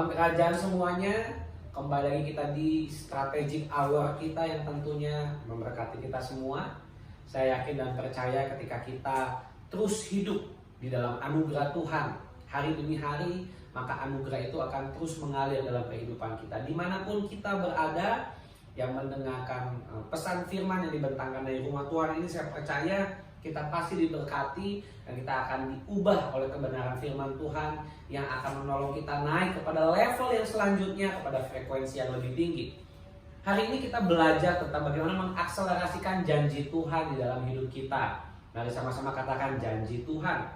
Salam kerajaan semuanya. Kembali lagi kita di strategic hour kita yang tentunya memberkati kita semua. Saya yakin dan percaya ketika kita terus hidup di dalam anugerah Tuhan hari demi hari, maka anugerah itu akan terus mengalir dalam kehidupan kita. Dimanapun kita berada, yang mendengarkan pesan firman yang dibentangkan dari rumah Tuhan ini, saya percaya kita pasti diberkati dan kita akan diubah oleh kebenaran firman Tuhan yang akan menolong kita naik kepada level yang selanjutnya, kepada frekuensi yang lebih tinggi. Hari ini kita belajar tentang bagaimana mengakselerasikan janji Tuhan di dalam hidup kita. Mari sama-sama katakan janji Tuhan.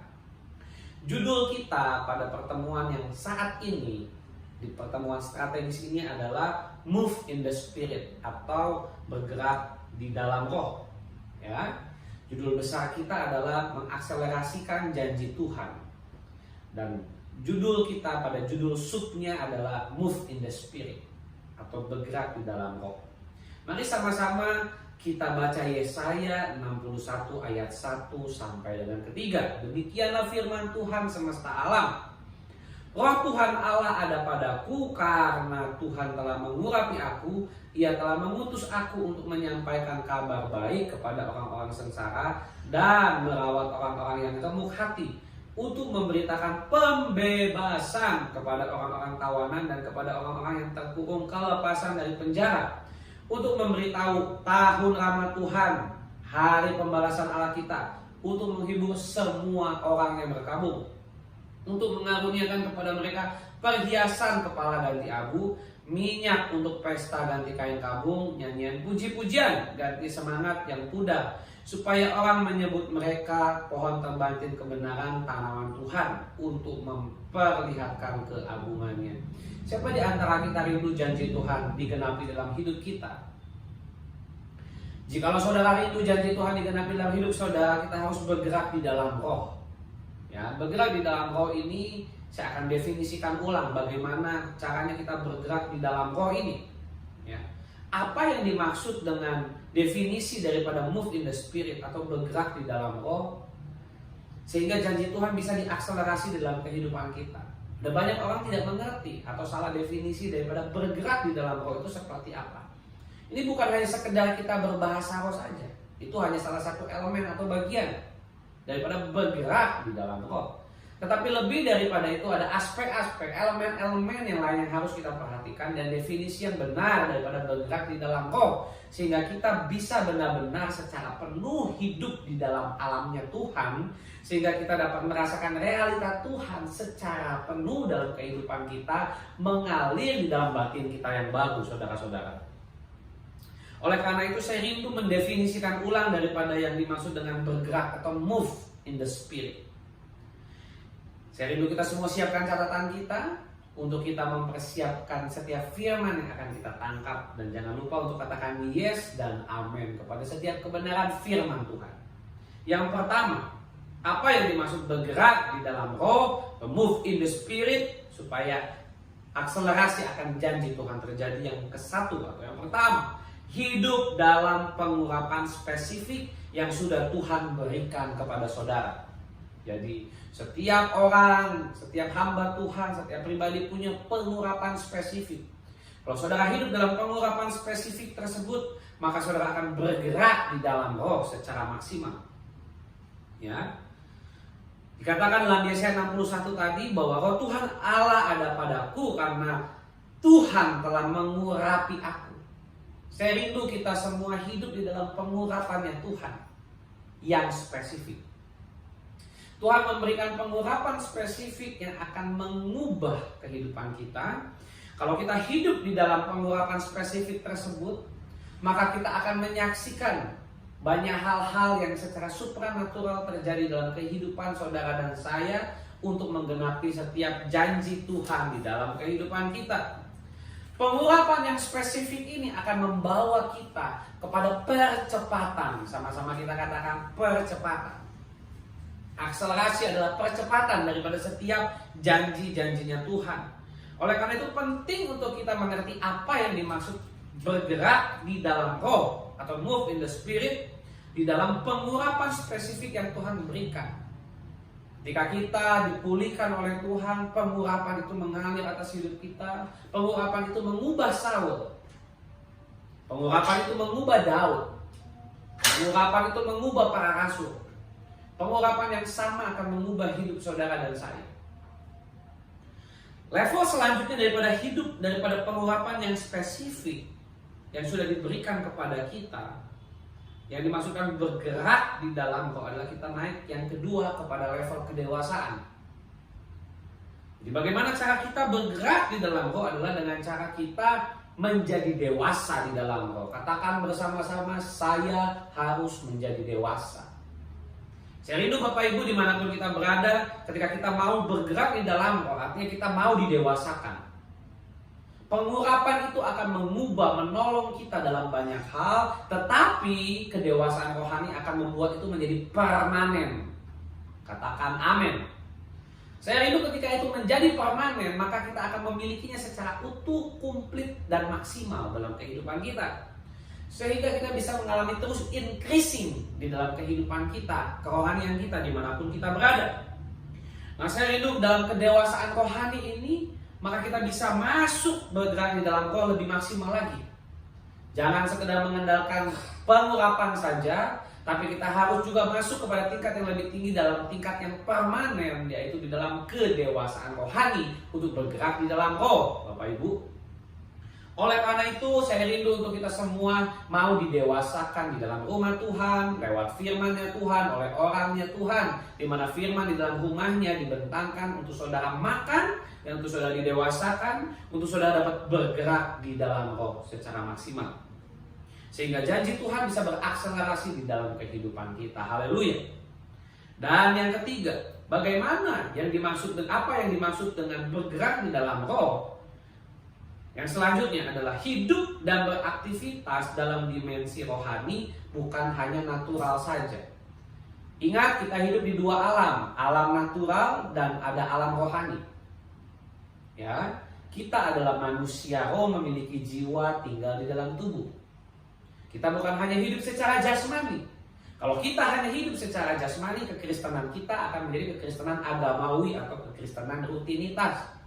Judul kita pada pertemuan yang saat ini, di pertemuan strategis ini adalah Move in the Spirit atau bergerak di dalam roh. Ya. Judul besar kita adalah mengakselerasikan janji Tuhan. Dan judul kita pada judul subnya adalah Move in the Spirit atau bergerak di dalam roh. Mari sama-sama kita baca Yesaya 61 ayat 1 sampai dengan ketiga. Demikianlah firman Tuhan semesta alam. Roh Tuhan Allah ada padaku karena Tuhan telah mengurapi aku. Ia telah mengutus aku untuk menyampaikan kabar baik kepada orang-orang sengsara dan merawat orang-orang yang remuk hati, untuk memberitakan pembebasan kepada orang-orang tawanan dan kepada orang-orang yang terkurung kelepasan dari penjara, untuk memberitahu tahun rahmat Tuhan, hari pembalasan Allah kita, untuk menghibur semua orang yang berkabung, untuk mengaruniakan kepada mereka perhiasan kepala ganti abu, minyak untuk pesta ganti kain kabung, nyanyian puji-pujian ganti semangat yang pudar, supaya orang menyebut mereka pohon terbantin kebenaran tanaman Tuhan, untuk memperlihatkan keagungannya. Siapa di antara kita rindu janji Tuhan digenapi dalam hidup kita? Jikalau saudara rindu janji Tuhan digenapi dalam hidup saudara, kita harus bergerak di dalam roh. Ya, bergerak di dalam roh ini saya akan definisikan ulang bagaimana caranya kita bergerak di dalam roh ini. Ya. Apa yang dimaksud dengan definisi daripada move in the spirit atau bergerak di dalam roh, sehingga janji Tuhan bisa diakselerasi dalam kehidupan kita. Ada banyak orang tidak mengerti atau salah definisi daripada bergerak di dalam roh itu seperti apa. Ini bukan hanya sekedar kita berbahasa roh saja. Itu hanya salah satu elemen atau bagian daripada bergerak di dalam roh. Tetapi lebih daripada itu ada aspek-aspek, elemen-elemen yang lain yang harus kita perhatikan dan definisi yang benar daripada bergerak di dalam roh, sehingga kita bisa benar-benar secara penuh hidup di dalam alamnya Tuhan, sehingga kita dapat merasakan realita Tuhan secara penuh dalam kehidupan kita, mengalir di dalam batin kita yang baru, saudara-saudara. Oleh karena itu saya rindu mendefinisikan ulang daripada yang dimaksud dengan bergerak atau move in the spirit. Saya rindu kita semua siapkan catatan kita untuk kita mempersiapkan setiap firman yang akan kita tangkap, dan jangan lupa untuk katakan yes dan amin kepada setiap kebenaran firman Tuhan. Yang pertama, apa yang dimaksud bergerak di dalam roh, move in the spirit, supaya akselerasi akan janji Tuhan terjadi. Yang kesatu atau yang pertama, hidup dalam pengurapan spesifik yang sudah Tuhan berikan kepada saudara. Jadi setiap orang, setiap hamba Tuhan, setiap pribadi punya pengurapan spesifik. Kalau saudara hidup dalam pengurapan spesifik tersebut, maka saudara akan bergerak di dalam roh secara maksimal. Ya. Dikatakan dalam Yesaya 61 tadi bahwa roh Tuhan Allah ada padaku karena Tuhan telah mengurapi aku. Saya rindu kita semua hidup di dalam pengurapannya Tuhan yang spesifik. Tuhan memberikan pengurapan spesifik yang akan mengubah kehidupan kita. Kalau kita hidup di dalam pengurapan spesifik tersebut, maka kita akan menyaksikan banyak hal-hal yang secara supranatural terjadi dalam kehidupan saudara dan saya untuk menggenapi setiap janji Tuhan di dalam kehidupan kita. Pengurapan yang spesifik ini akan membawa kita kepada percepatan. Sama-sama kita katakan percepatan. Akselerasi adalah percepatan daripada setiap janji-janjinya Tuhan. Oleh karena itu penting untuk kita mengerti apa yang dimaksud bergerak di dalam roh atau move in the spirit di dalam pengurapan spesifik yang Tuhan berikan. Ketika kita dipulihkan oleh Tuhan, pengurapan itu mengalir atas hidup kita. Pengurapan itu mengubah Saul. Pengurapan itu mengubah Daud. Pengurapan itu mengubah para rasul. Pengurapan yang sama akan mengubah hidup saudara dan saya. Level selanjutnya daripada pengurapan yang spesifik yang sudah diberikan kepada kita, yang dimaksudkan bergerak di dalam roh, adalah kita naik yang kedua kepada level kedewasaan. Jadi bagaimana cara kita bergerak di dalam roh adalah dengan cara kita menjadi dewasa di dalam roh. Katakan bersama-sama, saya harus menjadi dewasa. Saya rindu Bapak Ibu dimanapun kita berada, ketika kita mau bergerak di dalam roh, artinya kita mau didewasakan. Pengurapan itu akan mengubah, menolong kita dalam banyak hal, tetapi kedewasaan rohani akan membuat itu menjadi permanen. Katakan amin. Saya rindu ketika itu menjadi permanen, maka kita akan memilikinya secara utuh, komplit, dan maksimal dalam kehidupan kita. Sehingga kita bisa mengalami terus increasing di dalam kehidupan kita, kerohanian kita dimanapun kita berada. Nah, saya rindu dalam kedewasaan rohani ini, maka kita bisa masuk bergerak di dalam roh lebih maksimal lagi. Jangan sekedar mengandalkan pengurapan saja, tapi kita harus juga masuk kepada tingkat yang lebih tinggi, dalam tingkat yang permanen, yaitu di dalam kedewasaan rohani untuk bergerak di dalam roh, Bapak Ibu. Oleh karena itu, saya rindu untuk kita semua mau didewasakan di dalam rumah Tuhan, lewat firman-Nya Tuhan, oleh orangnya Tuhan, di mana firman di dalam rumahnya dibentangkan untuk saudara makan, dan untuk saudara didewasakan, untuk saudara dapat bergerak di dalam roh secara maksimal. Sehingga janji Tuhan bisa berakselerasi di dalam kehidupan kita. Haleluya. Dan yang ketiga, bagaimana yang dimaksud, apa yang dimaksud dengan bergerak di dalam roh? Yang selanjutnya adalah hidup dan beraktivitas dalam dimensi rohani, bukan hanya natural saja. Ingat, kita hidup di dua alam, alam natural dan ada alam rohani. Ya, kita adalah manusia roh, memiliki jiwa, tinggal di dalam tubuh. Kita bukan hanya hidup secara jasmani. Kalau kita hanya hidup secara jasmani, kekristenan kita akan menjadi kekristenan agamawi atau kekristenan rutinitas.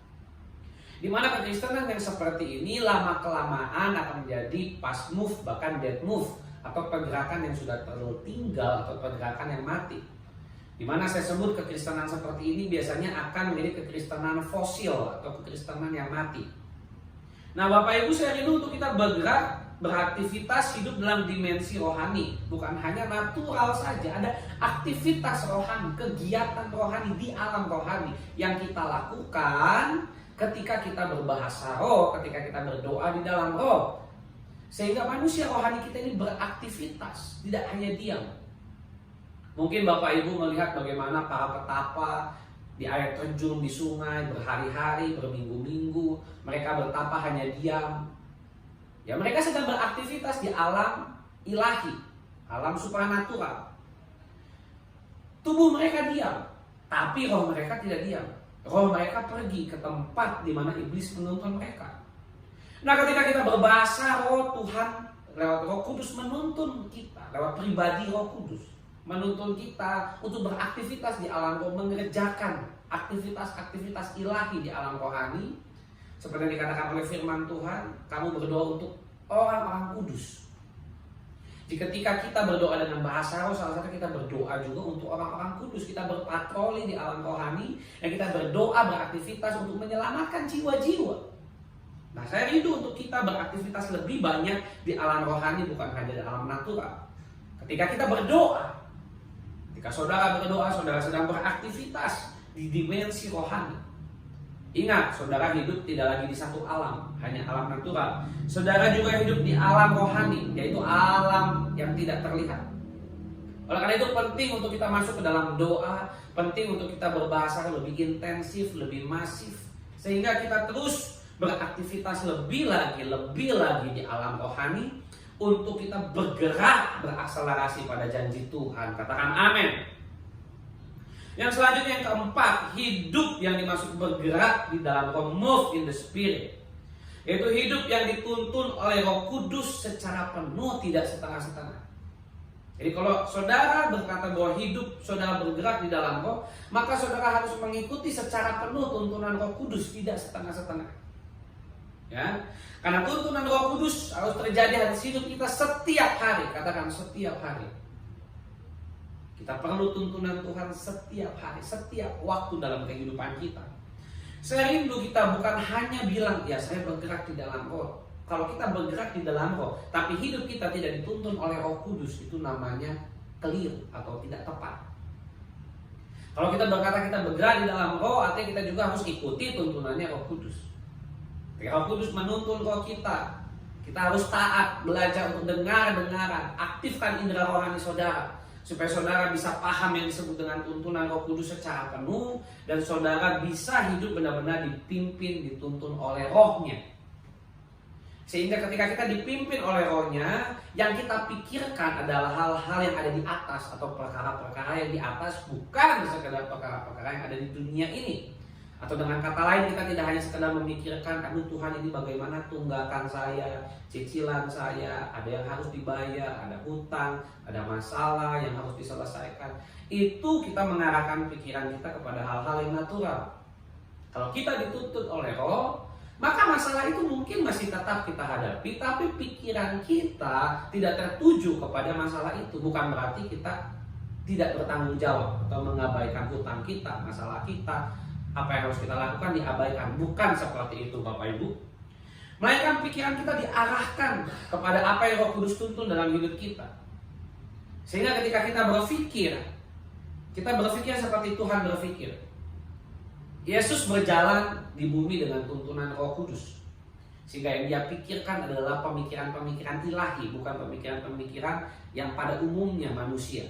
Di mana kekristenan yang seperti ini lama-kelamaan akan menjadi past move, bahkan dead move, atau pergerakan yang sudah tertinggal atau pergerakan yang mati. Di mana saya sebut kekristenan seperti ini biasanya akan menjadi kekristenan fosil atau kekristenan yang mati. Nah, Bapak Ibu, saya rindu untuk kita bergerak, beraktivitas, hidup dalam dimensi rohani, bukan hanya natural saja. Ada aktivitas rohani, kegiatan rohani di alam rohani yang kita lakukan ketika kita berbahasa roh, ketika kita berdoa di dalam roh. Sehingga manusia rohani kita ini beraktivitas, tidak hanya diam. Mungkin Bapak Ibu melihat bagaimana para petapa di air terjun, di sungai, berhari-hari, berminggu-minggu. Mereka bertapa hanya diam. Ya, mereka sedang beraktivitas di alam ilahi, alam supranatural. Tubuh mereka diam, tapi roh mereka tidak diam. Roh mereka pergi ke tempat di mana iblis menuntun mereka. Nah, ketika kita berbahasa roh, Tuhan lewat Roh Kudus menuntun kita, lewat pribadi Roh Kudus menuntun kita untuk beraktivitas di alam roh, mengerjakan aktivitas-aktivitas ilahi di alam rohani. Seperti yang dikatakan oleh firman Tuhan, kamu berdoa untuk orang-orang kudus. Jadi ketika kita berdoa dengan bahasa roh, salah satu kita berdoa juga untuk orang-orang kudus. Kita berpatroli di alam rohani, dan kita berdoa, beraktivitas untuk menyelamatkan jiwa-jiwa. Nah, saya rindu untuk kita beraktivitas lebih banyak di alam rohani, bukan hanya di alam natural. Ketika kita berdoa, ketika saudara berdoa, saudara sedang beraktivitas di dimensi rohani. Ingat, saudara hidup tidak lagi di satu alam, hanya alam natural. Saudara juga hidup di alam rohani, yaitu alam yang tidak terlihat. Oleh karena itu penting untuk kita masuk ke dalam doa, penting untuk kita berbahasa lebih intensif, lebih masif, sehingga kita terus beraktivitas lebih lagi di alam rohani untuk kita bergerak, berakselerasi pada janji Tuhan. Katakan amin. Yang selanjutnya, yang keempat, hidup yang dimaksud bergerak di dalam roh, move in the spirit, yaitu hidup yang dituntun oleh Roh Kudus secara penuh, tidak setengah-setengah. Jadi kalau saudara berkata bahwa hidup saudara bergerak di dalam roh, maka saudara harus mengikuti secara penuh tuntunan Roh Kudus, tidak setengah-setengah. Ya, karena tuntunan Roh Kudus harus terjadi atas hidup kita setiap hari. Katakan setiap hari. Kita perlu tuntunan Tuhan setiap hari, setiap waktu dalam kehidupan kita. Saya rindu kita bukan hanya bilang, ya saya bergerak di dalam roh. Kalau kita bergerak di dalam roh, tapi hidup kita tidak dituntun oleh Roh Kudus, itu namanya keliru atau tidak tepat. Kalau kita berkata kita bergerak di dalam roh, artinya kita juga harus ikuti tuntunannya Roh Kudus. Ketika Roh Kudus menuntun roh kita harus taat, belajar untuk dengar-dengaran, aktifkan indera rohani saudara, supaya saudara bisa paham yang disebut dengan tuntunan Roh Kudus secara penuh, dan saudara bisa hidup benar-benar dipimpin, dituntun oleh rohnya. Sehingga ketika kita dipimpin oleh rohnya, yang kita pikirkan adalah hal-hal yang ada di atas, atau perkara-perkara yang di atas, bukan sekedar perkara-perkara yang ada di dunia ini. Atau dengan kata lain, kita tidak hanya sekedar memikirkan, aduh Tuhan ini bagaimana tunggakan saya, cicilan saya, ada yang harus dibayar, ada hutang, ada masalah yang harus diselesaikan. Itu kita mengarahkan pikiran kita kepada hal-hal yang natural. Kalau kita dituntut oleh roh, maka masalah itu mungkin masih tetap kita hadapi, tapi pikiran kita tidak tertuju kepada masalah itu. Bukan berarti kita tidak bertanggung jawab atau mengabaikan hutang kita, masalah kita, apa yang harus kita lakukan diabaikan. Bukan seperti itu Bapak Ibu. Melainkan pikiran kita diarahkan kepada apa yang Roh Kudus tuntun dalam hidup kita. Sehingga ketika kita berpikir seperti Tuhan berpikir. Yesus berjalan di bumi dengan tuntunan Roh Kudus. Sehingga yang dia pikirkan adalah pemikiran-pemikiran ilahi, bukan pemikiran-pemikiran yang pada umumnya manusia.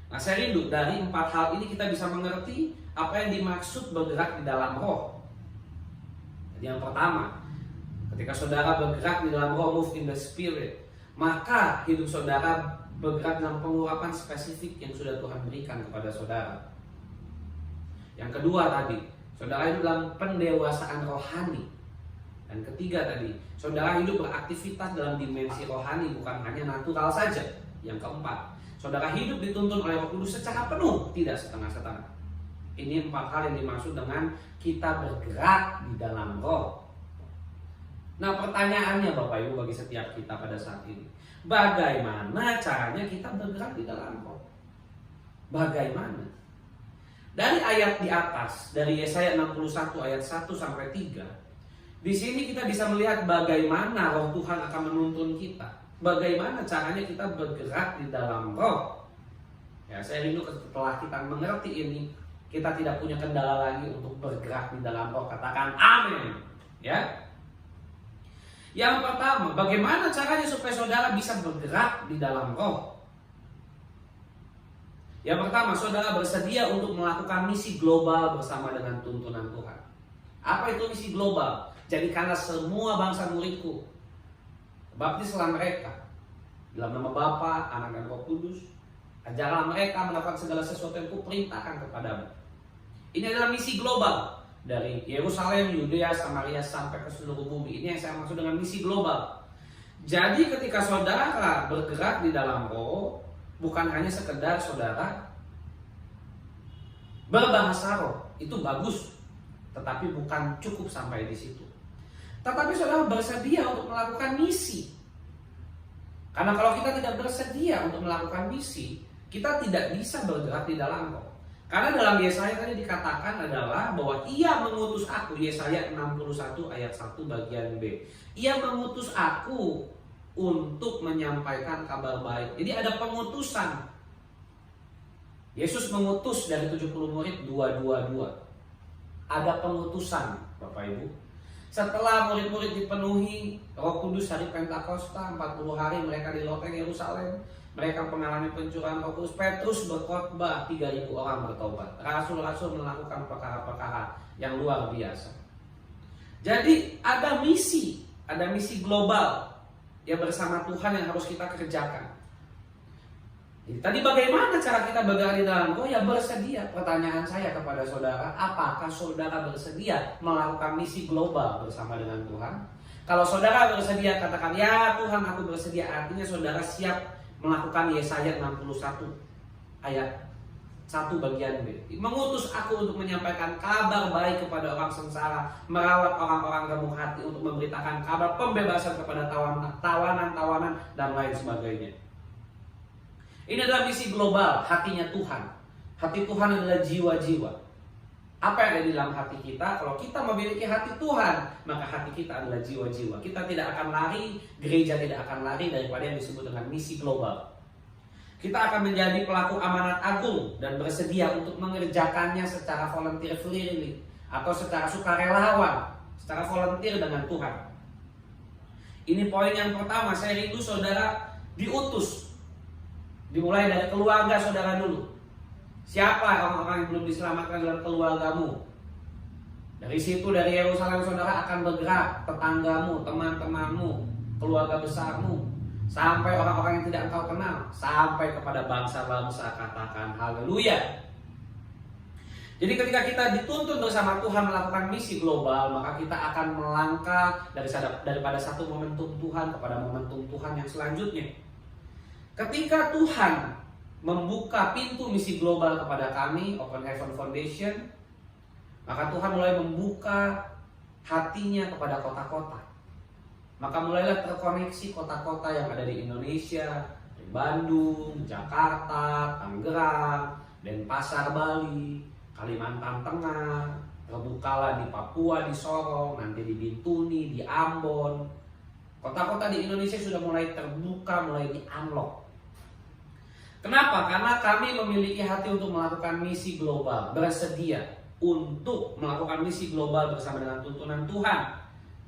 Nah, saya rindu dari 4 hal ini kita bisa mengerti apa yang dimaksud bergerak di dalam roh. Jadi yang pertama, ketika saudara bergerak di dalam roh, move in the spirit, maka hidup saudara bergerak dalam pengurapan spesifik yang sudah Tuhan berikan kepada saudara. Yang kedua tadi, saudara hidup dalam pendewasaan rohani. Dan ketiga tadi, saudara hidup beraktivitas dalam dimensi rohani, bukan hanya natural saja. Yang keempat, saudara hidup dituntun oleh Roh Kudus secara penuh, tidak setengah-setengah. Ini 4 hal yang dimaksud dengan kita bergerak di dalam roh. Nah, pertanyaannya Bapak Ibu bagi setiap kita pada saat ini, bagaimana caranya kita bergerak di dalam roh? Bagaimana? Dari ayat di atas, dari Yesaya 61 ayat 1 sampai 3, di sini kita bisa melihat bagaimana roh Tuhan akan menuntun kita. Bagaimana caranya kita bergerak di dalam roh. Ya, saya rindu setelah kita mengerti ini, kita tidak punya kendala lagi untuk bergerak di dalam roh. Katakan amin. Ya. Yang pertama, bagaimana caranya supaya saudara bisa bergerak di dalam roh? Yang pertama, saudara bersedia untuk melakukan misi global bersama dengan tuntunan Tuhan. Apa itu misi global? Jadikanlah semua bangsa muridku. Baptislah mereka dalam nama Bapa, Anak dan Roh Kudus. Ajarlah mereka melakukan segala sesuatu yang kuperintahkan kepadamu. Ini adalah misi global dari Yerusalem, Yudea, Samaria sampai ke seluruh bumi. Ini yang saya maksud dengan misi global. Jadi ketika saudara bergerak di dalam roh, bukan hanya sekedar saudara berbahasa roh, itu bagus, tetapi bukan cukup sampai di situ. Tetapi saudara bersedia untuk melakukan misi. Karena kalau kita tidak bersedia untuk melakukan misi, kita tidak bisa bergerak di dalam roh. Karena dalam Yesaya tadi dikatakan adalah bahwa Ia mengutus aku, Yesaya 61 ayat 1 bagian B. Ia mengutus aku untuk menyampaikan kabar baik. Jadi ada pengutusan. Yesus mengutus dari 70 murid 222. Ada pengutusan, Bapak Ibu. Setelah murid-murid dipenuhi Roh Kudus hari Pentakosta, 40 hari mereka di loteng Yerusalem. Mereka mengalami pencurahan Roh Kudus. Petrus berkhotbah, 3.000 orang bertobat. Rasul-rasul melakukan perkara-perkara yang luar biasa. Jadi ada misi global ya bersama Tuhan yang harus kita kerjakan. Jadi, tadi bagaimana cara kita bergerak di dalam roh? Ya bersedia. Pertanyaan saya kepada saudara, apakah saudara bersedia melakukan misi global bersama dengan Tuhan? Kalau saudara bersedia, katakan ya Tuhan aku bersedia. Artinya saudara siap melakukan Yesaya 61 ayat 1 bagian B. Mengutus aku untuk menyampaikan kabar baik kepada orang sengsara, merawat orang-orang remuk hati, untuk memberitakan kabar pembebasan kepada tawanan-tawanan dan lain sebagainya. Ini adalah misi global, hatinya Tuhan. Hati Tuhan adalah jiwa-jiwa. Apa yang ada di dalam hati kita? Kalau kita memiliki hati Tuhan, maka hati kita adalah jiwa-jiwa. Kita tidak akan lari, gereja tidak akan lari daripada yang disebut dengan misi global. Kita akan menjadi pelaku amanat agung dan bersedia untuk mengerjakannya secara volunteer freely atau secara sukarelawan, secara volunteer dengan Tuhan. Ini poin yang pertama. Saya rindu saudara diutus. Dimulai dari keluarga saudara dulu. Siapa orang-orang yang belum diselamatkan dalam keluargamu? Dari situ, dari Yerusalem, saudara akan bergerak tetanggamu, teman-temanmu, keluarga besarmu, sampai orang-orang yang tidak engkau kenal, sampai kepada bangsa-bangsa. Katakan haleluya. Jadi ketika kita dituntun bersama Tuhan melakukan misi global, maka kita akan melangkah daripada satu momentum Tuhan kepada momentum Tuhan yang selanjutnya. Ketika Tuhan membuka pintu misi global kepada kami, Open Heaven Foundation, maka Tuhan mulai membuka hatinya kepada kota-kota. Maka mulailah terkoneksi kota-kota yang ada di Indonesia, di Bandung, Jakarta, Tangerang, Denpasar, Bali, Kalimantan Tengah, terbukalah di Papua, di Sorong, nanti di Bintuni, di Ambon. Kota-kota di Indonesia sudah mulai terbuka, mulai di-unlock. Kenapa? Karena kami memiliki hati untuk melakukan misi global, bersedia untuk melakukan misi global bersama dengan tuntunan Tuhan.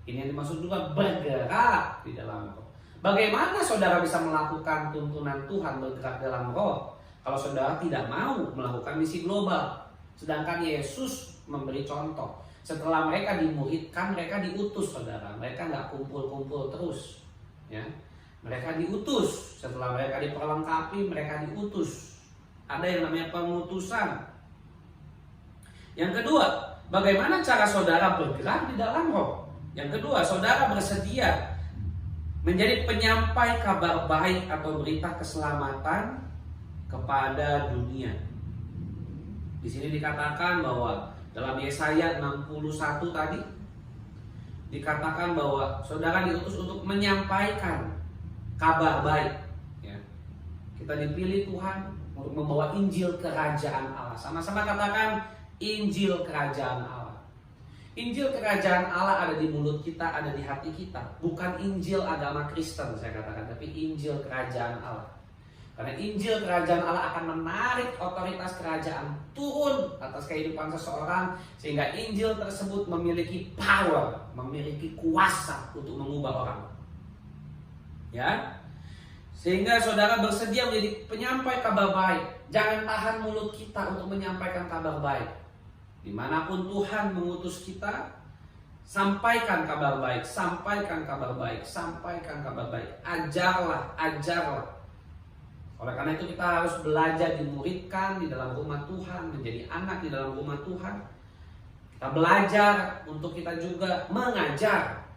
Ini yang dimaksud juga bergerak di dalam roh. Bagaimana saudara bisa melakukan tuntunan Tuhan bergerak dalam roh kalau saudara tidak mau melakukan misi global? Sedangkan Yesus memberi contoh. Setelah mereka dimuridkan, mereka diutus saudara. Mereka nggak kumpul-kumpul terus, ya. Mereka diutus. Setelah mereka diperlengkapi, mereka diutus. Ada yang namanya pengutusan. Yang kedua, bagaimana cara saudara bergerak di dalam roh? Yang kedua, saudara bersedia menjadi penyampai kabar baik atau berita keselamatan kepada dunia. Di sini dikatakan bahwa dalam Yesaya 61 tadi dikatakan bahwa saudara diutus untuk menyampaikan kabar baik, ya. Kita dipilih Tuhan untuk membawa Injil Kerajaan Allah. Sama-sama katakan Injil Kerajaan Allah. Injil Kerajaan Allah ada di mulut kita, ada di hati kita. Bukan Injil agama Kristen saya katakan, tapi Injil Kerajaan Allah. Karena Injil Kerajaan Allah akan menarik otoritas kerajaan turun atas kehidupan seseorang, sehingga Injil tersebut memiliki power, memiliki kuasa untuk mengubah orang. Ya, sehingga saudara bersedia menjadi penyampai kabar baik. Jangan tahan mulut kita untuk menyampaikan kabar baik. Dimanapun Tuhan mengutus kita, sampaikan kabar baik, sampaikan kabar baik, sampaikan kabar baik. Ajarlah, ajarlah. Oleh karena itu kita harus belajar dimuridkan di dalam rumah Tuhan, menjadi anak di dalam rumah Tuhan. Kita belajar untuk kita juga mengajar,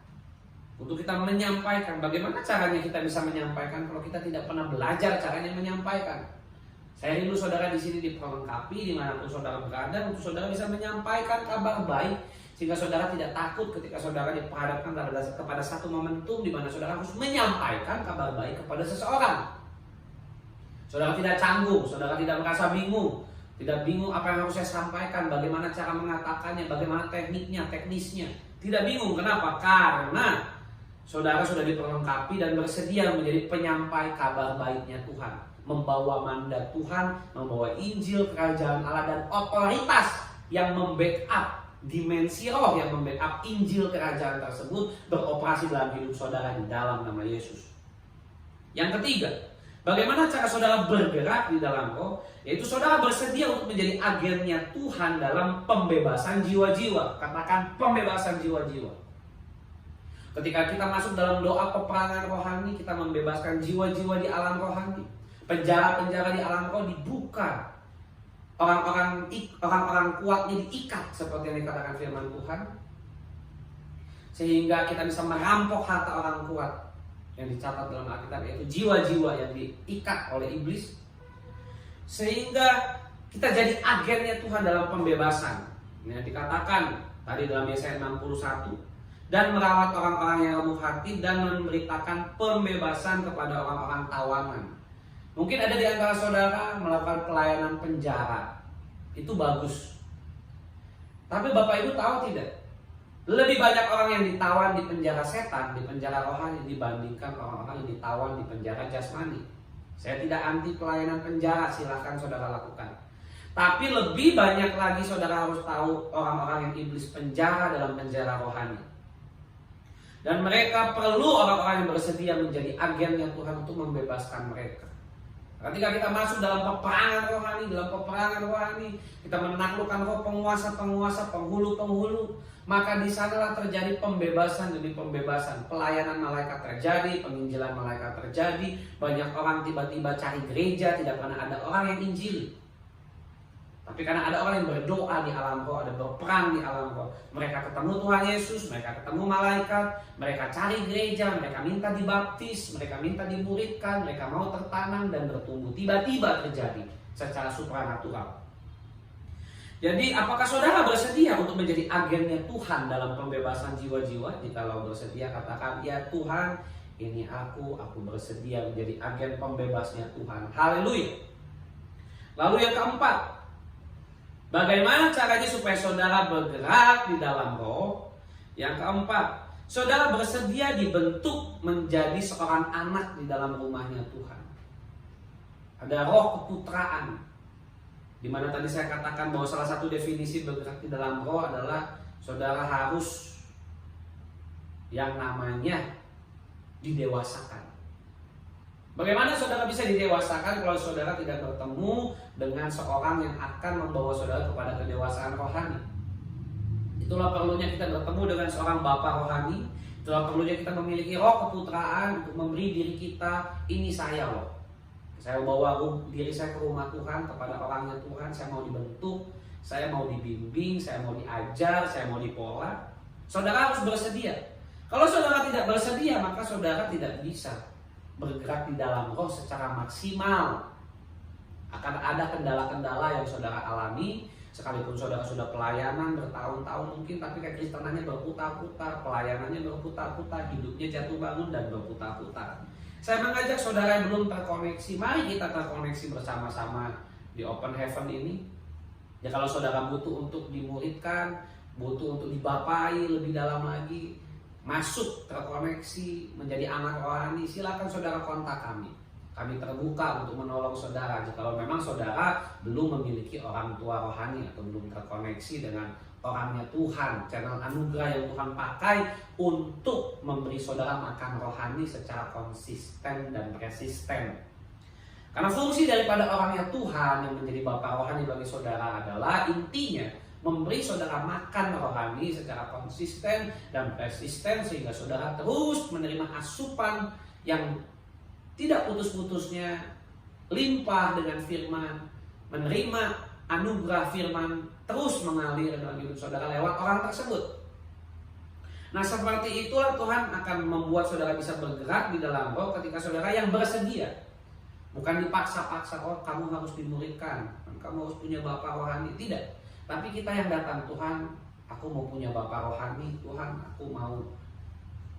untuk kita menyampaikan. Bagaimana caranya kita bisa menyampaikan kalau kita tidak pernah belajar caranya menyampaikan? Saya rindu saudara di sini diperlengkapi dimanapun saudara berada, untuk saudara bisa menyampaikan kabar baik, sehingga saudara tidak takut ketika saudara diperhadapkan kepada satu momentum di mana saudara harus menyampaikan kabar baik kepada seseorang. Saudara tidak canggung, saudara tidak merasa bingung, tidak bingung apa yang harus saya sampaikan, bagaimana cara mengatakannya, bagaimana tekniknya, teknisnya. Tidak bingung. Kenapa? Karena saudara sudah diperlengkapi dan bersedia menjadi penyampai kabar baiknya Tuhan, membawa mandat Tuhan, membawa Injil Kerajaan Allah dan otoritas yang membackup dimensi roh, yang membackup Injil Kerajaan tersebut beroperasi dalam hidup saudara di dalam nama Yesus. Yang ketiga, bagaimana cara saudara bergerak di dalam roh? Yaitu saudara bersedia untuk menjadi agennya Tuhan dalam pembebasan jiwa-jiwa. Katakan pembebasan jiwa-jiwa. Ketika kita masuk dalam doa peperangan rohani, kita membebaskan jiwa-jiwa di alam rohani. Penjara-penjara di alam roh dibuka. Orang-orang kuatnya diikat seperti yang dikatakan firman Tuhan. Sehingga kita bisa merampok harta orang kuat. yang dicatat dalam Alkitab, yaitu jiwa-jiwa yang diikat oleh iblis, sehingga kita jadi agennya Tuhan dalam pembebasan. Ini dikatakan tadi dalam Yesaya 61, dan merawat orang-orang yang lemah hati dan memberitakan pembebasan kepada orang-orang tawanan. Mungkin ada di antara saudara melakukan pelayanan penjara, itu bagus. Tapi Bapak Ibu tahu tidak? Lebih banyak orang yang ditawan di penjara setan, di penjara rohani, dibandingkan orang-orang yang ditawan di penjara jasmani. Saya tidak anti pelayanan penjara, silahkan saudara lakukan. Tapi lebih banyak lagi saudara harus tahu orang-orang yang iblis penjara dalam penjara rohani. Dan mereka perlu orang-orang yang bersedia menjadi agennya Tuhan untuk membebaskan mereka. Ketika kita masuk dalam peperangan rohani, kita menaklukkan roh penguasa-penguasa, penghulu-penghulu, maka di sanalah terjadi pembebasan demi pembebasan. Pelayanan malaikat terjadi, penginjilan malaikat terjadi, banyak orang tiba-tiba cari gereja, tidak pernah ada orang yang injili. Tapi karena ada orang yang berdoa di alam roh, ada berperang di alam roh, mereka ketemu Tuhan Yesus, mereka ketemu malaikat, mereka cari gereja, mereka minta dibaptis, mereka minta dimuridkan, mereka mau tertanam dan bertumbuh. Tiba-tiba terjadi secara supranatural. Jadi apakah saudara bersedia untuk menjadi agennya Tuhan dalam pembebasan jiwa-jiwa? Jikalau bersedia, katakan, ya Tuhan, ini aku bersedia menjadi agen pembebasnya Tuhan. Haleluya. Lalu yang keempat, bagaimana caranya supaya saudara bergerak di dalam roh? Yang keempat, saudara bersedia dibentuk menjadi seorang anak di dalam rumahnya Tuhan. Ada roh keputraan, di mana tadi saya katakan bahwa salah satu definisi bergerak di dalam roh adalah saudara harus yang namanya didewasakan. Bagaimana saudara bisa didewasakan kalau saudara tidak bertemu dengan seorang yang akan membawa saudara kepada kedewasaan rohani? Itulah perlunya kita bertemu dengan seorang Bapa rohani. Itulah perlunya kita memiliki roh keputraan untuk memberi diri kita, ini saya loh. Saya bawa diri saya ke rumah Tuhan, kepada orangnya Tuhan. Saya mau dibentuk, saya mau dibimbing, saya mau diajar, saya mau dipola. Saudara harus bersedia. Kalau saudara tidak bersedia, maka saudara tidak bisa bergerak di dalam roh secara maksimal. Akan ada kendala-kendala yang saudara alami, sekalipun saudara sudah pelayanan bertahun-tahun mungkin, tapi kekristenannya berputar-putar, pelayanannya berputar-putar, hidupnya jatuh bangun dan berputar-putar. Saya mengajak saudara yang belum terkoneksi, mari kita terkoneksi bersama-sama di Open Heaven ini. Ya, kalau saudara butuh untuk dimuridkan, butuh untuk dibapai lebih dalam lagi, masuk terkoneksi menjadi anak rohani, silakan saudara kontak kami. Kami terbuka untuk menolong saudara. Jikalau memang saudara belum memiliki orang tua rohani atau belum terkoneksi dengan orangnya Tuhan, channel anugerah yang Tuhan pakai untuk memberi saudara makan rohani secara konsisten dan persisten. Karena fungsi daripada orangnya Tuhan yang menjadi Bapa rohani bagi saudara adalah intinya memberi saudara makan rohani secara konsisten dan persisten, sehingga saudara terus menerima asupan yang tidak putus-putusnya, limpah dengan firman, menerima anugerah firman terus mengalir dalam hidup saudara lewat orang tersebut. Nah, seperti itulah Tuhan akan membuat saudara bisa bergerak di dalam roh ketika saudara yang bersedia. Bukan dipaksa-paksa, oh kamu harus dimuridkan, kamu harus punya Bapa rohani. Tidak. Tapi kita yang datang, Tuhan, aku mau punya Bapa rohani, Tuhan, aku mau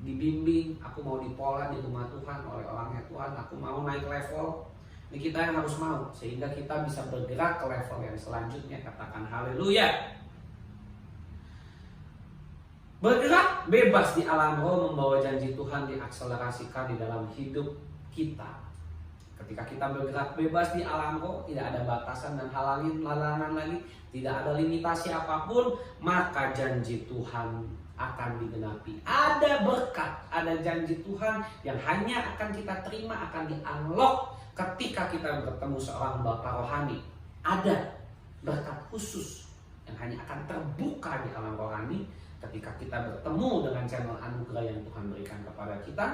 dibimbing, aku mau dipola di rumah Tuhan oleh orangnya Tuhan, aku mau naik level. Ini kita yang harus mau, sehingga kita bisa bergerak ke level yang selanjutnya. Katakan haleluya. Bergerak bebas di alam roh membawa janji Tuhan diakselerasikan di dalam hidup kita. Ketika kita bergerak bebas di alam roh, tidak ada batasan dan halangan lagi, tidak ada limitasi apapun, maka janji Tuhan akan digenapi. Ada berkat, ada janji Tuhan yang hanya akan kita terima, akan di-unlock ketika kita bertemu seorang Bapa rohani. Ada berkat khusus yang hanya akan terbuka di alam rohani ketika kita bertemu dengan channel anugerah yang Tuhan berikan kepada kita.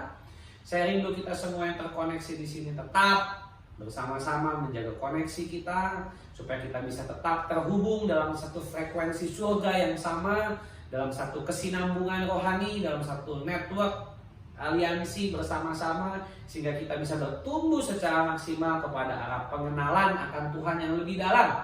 Saya rindu kita semua yang terkoneksi di sini tetap bersama-sama menjaga koneksi kita, supaya kita bisa tetap terhubung dalam satu frekuensi surga yang sama, dalam satu kesinambungan rohani, dalam satu network aliansi bersama-sama sehingga kita bisa bertumbuh secara maksimal kepada arah pengenalan akan Tuhan yang lebih dalam.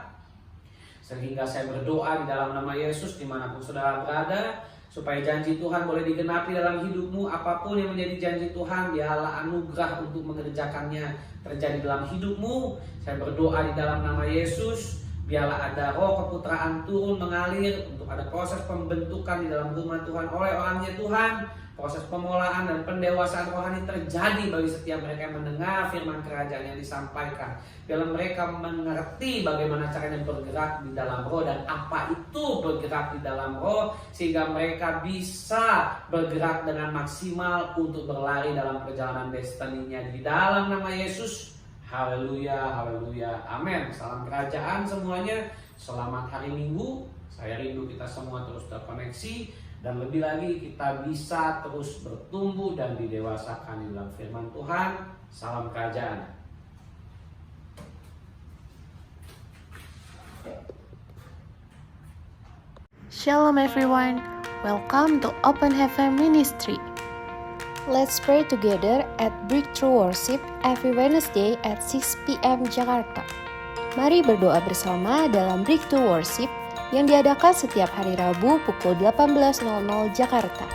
Sehingga saya berdoa di dalam nama Yesus dimanapun saudara berada, supaya janji Tuhan boleh digenapi dalam hidupmu. Apapun yang menjadi janji Tuhan, biarlah anugerah untuk mengerjakannya terjadi dalam hidupmu. Saya berdoa di dalam nama Yesus, biarlah ada roh keputraan turun mengalir untuk ada proses pembentukan di dalam rumah Tuhan oleh orangnya Tuhan. Proses pemulaan dan pendewasaan rohani terjadi bagi setiap mereka yang mendengar firman kerajaan yang disampaikan. Biarlah mereka mengerti bagaimana caranya bergerak di dalam roh dan apa itu bergerak di dalam roh, sehingga mereka bisa bergerak dengan maksimal untuk berlari dalam perjalanan destininya di dalam nama Yesus. Haleluya, haleluya, amin. Salam kerajaan semuanya. Selamat hari Minggu. Saya rindu kita semua terus terkoneksi. Dan lebih lagi kita bisa terus bertumbuh dan didewasakan di dalam firman Tuhan. Salam kerajaan. Shalom everyone, welcome to Open Heaven Ministry. Let's pray together at Breakthrough Worship every Wednesday at 6 p.m. Jakarta. Mari berdoa bersama dalam Breakthrough Worship yang diadakan setiap hari Rabu pukul 18.00 Jakarta.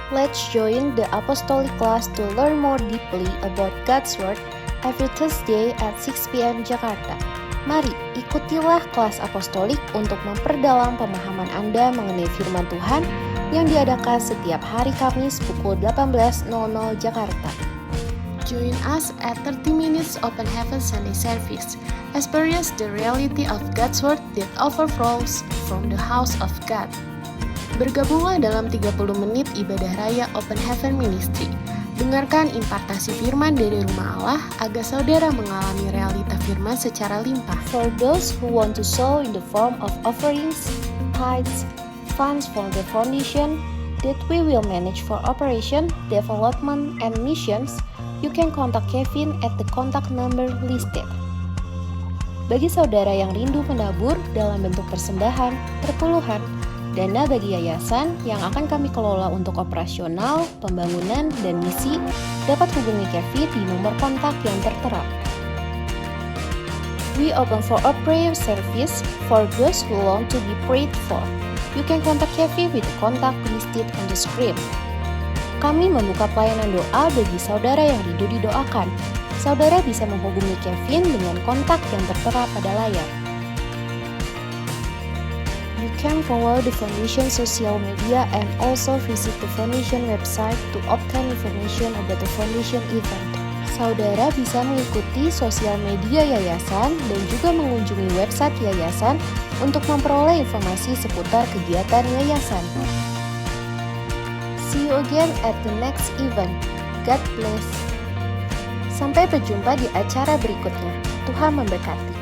Let's join the Apostolic class to learn more deeply about God's Word every Thursday at 6 p.m. Jakarta. Mari ikutilah kelas apostolik untuk memperdalam pemahaman Anda mengenai firman Tuhan yang diadakan setiap hari Kamis pukul 18.00 Jakarta. Join us at 30 Minutes Open Heaven Sunday Service. Experience the reality of God's Word that overflows from the house of God. Bergabunglah dalam 30 menit ibadah raya Open Heaven Ministry. Dengarkan impartasi firman dari rumah Allah agar saudara mengalami realita firman secara limpah. For those who want to sow in the form of offerings, tithes, funds for the foundation that we will manage for operation, development, and missions, you can contact Kevin at the contact number listed. Bagi saudara yang rindu menabur dalam bentuk persembahan, perpuluhan, dana bagi yayasan yang akan kami kelola untuk operasional, pembangunan, dan misi, dapat hubungi Kevin di nomor kontak yang tertera. We open for a prayer service for those who long to be prayed for. You can contact Kevin with the contact listed on the screen. Kami membuka pelayanan doa bagi saudara yang rindu didoakan. Saudara bisa menghubungi Kevin dengan kontak yang tertera pada layar. You can follow the Foundation social media and also visit the Foundation website to obtain information about the Foundation event. Saudara bisa mengikuti sosial media yayasan dan juga mengunjungi website yayasan untuk memperoleh informasi seputar kegiatan yayasan. See you again at the next event. God bless. Sampai berjumpa di acara berikutnya. Tuhan memberkati.